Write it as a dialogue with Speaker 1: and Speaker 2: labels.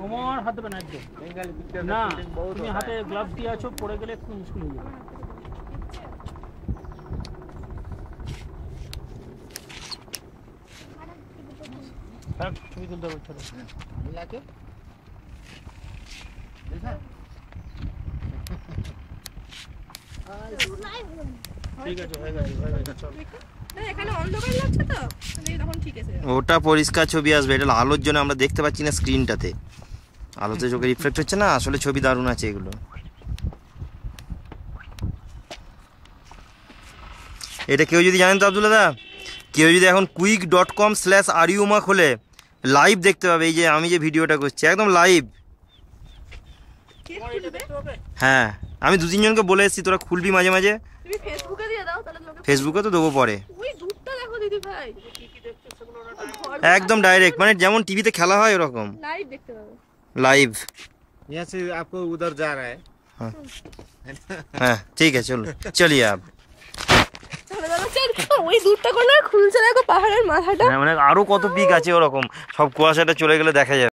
Speaker 1: আমার হাত দেবে না একদম না, তুমি হাতে গ্লাভস দিয়ে আছো, পড়ে গেলে একটু মুশকিল হয়ে যাবে। ছবি তুলতে হবে ছোট ঠিক আছে, হয়ে গেছে চল।
Speaker 2: এখানে অন্ধকার লাগছে তো তখন ঠিক আছে।
Speaker 3: ওটা পরিষ্কার ছবি আসবে, এটা আলোর জন্য আমরা দেখতে পাচ্ছি না স্ক্রিনটাতে, আলোতে চোখে রিফ্লেক্ট হচ্ছে না। আসলে ছবি দারুণ আছে এগুলো। এটা কেউ যদি জানেন তো আব্দুল দা, কেউ যদি এখন quick.com/ariuma খোলে, লাইভ দেখতে পাবে। এই যে আমি যে ভিডিওটা করছি একদম লাইভ। হ্যাঁ, আমি 2-3 জনকে বলে এসেছি, তোরা খুলবি মাঝে মাঝে।
Speaker 2: তুমি ফেসবুকে দিয়ে দাও, তাহলে লোকে
Speaker 3: ফেসবুকে তো দেবো পরে।
Speaker 2: ওই দুধটা দেখো দিদি ভাই,
Speaker 3: একদম ডাইরেক্ট, মানে যেমন টিভিতে খেলা হয় ওরকম
Speaker 2: লাইভ দেখতে পাবে।
Speaker 3: লাইভ।
Speaker 4: यहाँ से आपको उधर जा रहा है।
Speaker 3: হ্যাঁ ঠিক আছে, চলো চলিয়ে আব।
Speaker 2: ওই দুধটা কোনো খুলছে দেখো, পাহাড়ের মাথাটা।
Speaker 3: হ্যাঁ, মানে আরো কত পিক আছে ওরকম, সব কুয়াশাটা চলে গেলে দেখা যাবে।